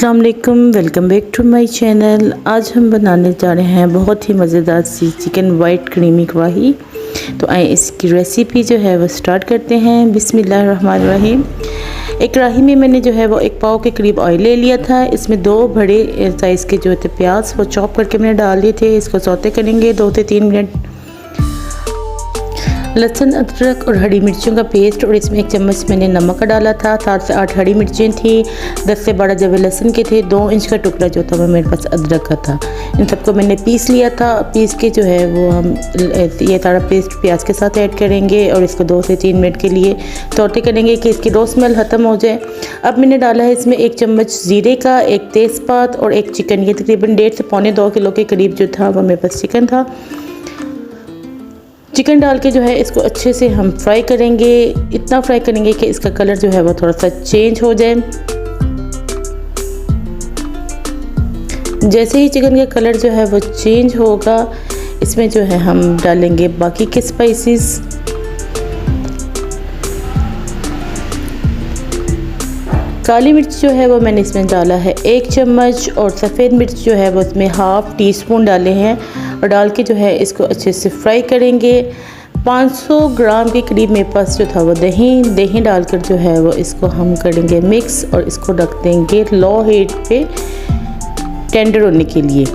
अस्सलाम वालेकुम, welcome back to my channel. आज हम बनाने जा रहे हैं बहुत ही मज़ेदार सी चिकन वाइट क्रीमी कढ़ाई। तो आए इसकी रेसिपी जो है वो स्टार्ट करते हैं। बिस्मिल्लाहिर्रहमानिर्रहीम। एक कढ़ाई में मैंने जो है वो 1 पाव के करीब ऑयल ले लिया था। इसमें 2 बड़े साइज़ के जो थे प्याज वो चॉप करके मैंने डाल दिए थे। इसको सौते करेंगे 2 से 3 मिनट। लहसुन, अदरक और हरी मिर्चों का पेस्ट, और इसमें 1 चम्मच मैंने नमक का डाला था। 7 से 8 हरी मिर्चें थी, 10 से 12 जवे लहसुन के थे, 2 इंच का टुकड़ा जो था वो मेरे पास अदरक का था। इन सबको मैंने पीस लिया था। पीस के जो है वो हम ये सारा पेस्ट प्याज के साथ ऐड करेंगे और इसको 2 से 3 मिनट के लिए सौते करेंगे कि इसकी रो स्मेल ख़त्म हो जाए। अब मैंने डाला है इसमें 1 चम्मच ज़ीरे का, 1 तेज़पात और 1 चिकन। ये तकरीबन 1.5 से पौने 2 किलो के करीब जो था वो मेरे पास चिकन था। चिकन डाल के जो है इसको अच्छे से हम फ्राई करेंगे। इतना फ्राई करेंगे कि इसका कलर जो है वो थोड़ा सा चेंज हो जाए। जैसे ही चिकन का कलर जो है वो चेंज होगा, इसमें जो है हम डालेंगे बाकी के स्पाइसेस। काली मिर्च जो है वो मैंने इसमें डाला है 1 चम्मच, और सफ़ेद मिर्च जो है वो इसमें हाफ़ टी स्पून डाले हैं। और डाल के जो है इसको अच्छे से फ्राई करेंगे। 500 ग्राम के करीब मेरे पास जो था वो दही डालकर जो है वो इसको हम करेंगे मिक्स, और इसको रख देंगे लो हीट पे टेंडर होने के लिए।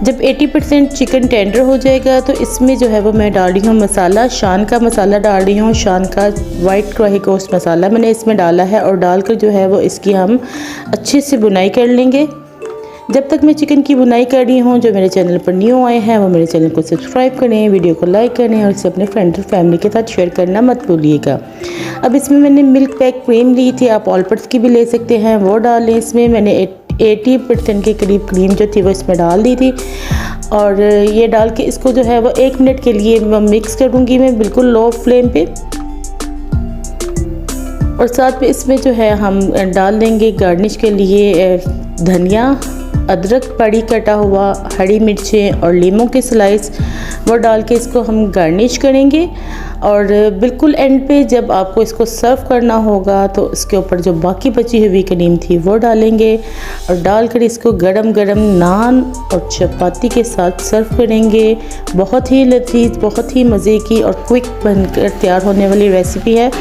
जब 80% चिकन टेंडर हो जाएगा तो इसमें जो है वो मैं डाल रही हूँ मसाला, शान का मसाला डाल रही हूँ। शान का वाइट कढ़ाई गोश्त मसाला मैंने इसमें डाला है, और डालकर जो है वो इसकी हम अच्छे से बुनाई कर लेंगे। जब तक मैं चिकन की बुनाई कर रही हूँ, जो मेरे चैनल पर न्यू आए हैं वो मेरे चैनल को सब्सक्राइब करें, वीडियो को लाइक करें और इसे अपने फ्रेंड्स और फैमिली के साथ शेयर करना मत भूलिएगा। अब इसमें मैंने मिल्क पैक क्रीम ली थी, आप ऑल पर्पस की भी ले सकते हैं, वो डालें। इसमें मैंने 80% के करीब क्रीम जो थी वो इसमें डाल दी थी, और ये डाल के इसको जो है वो 1 मिनट के लिए मिक्स करूँगी मैं बिल्कुल लो फ्लेम पे। और साथ में इसमें जो है हम डाल देंगे गार्निश के लिए धनिया, अदरक बड़ी कटा हुआ, हरी मिर्चें और लीमों के स्लाइस, वो डाल के इसको हम गार्निश करेंगे। और बिल्कुल एंड पे जब आपको इसको सर्व करना होगा तो इसके ऊपर जो बाकी बची हुई क्रीम थी वो डालेंगे, और डालकर इसको गरम गरम नान और चपाती के साथ सर्व करेंगे। बहुत ही लजीज, बहुत ही मज़े की और क्विक बनकर तैयार होने वाली रेसिपी है।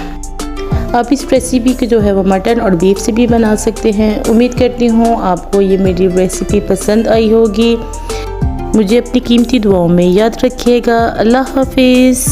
आप इस रेसिपी को जो है वो मटन और बीफ से भी बना सकते हैं। उम्मीद करती हूँ आपको ये मेरी रेसिपी पसंद आई होगी। मुझे अपनी कीमती दुआओं में याद रखिएगा। अल्लाह हाफिज़।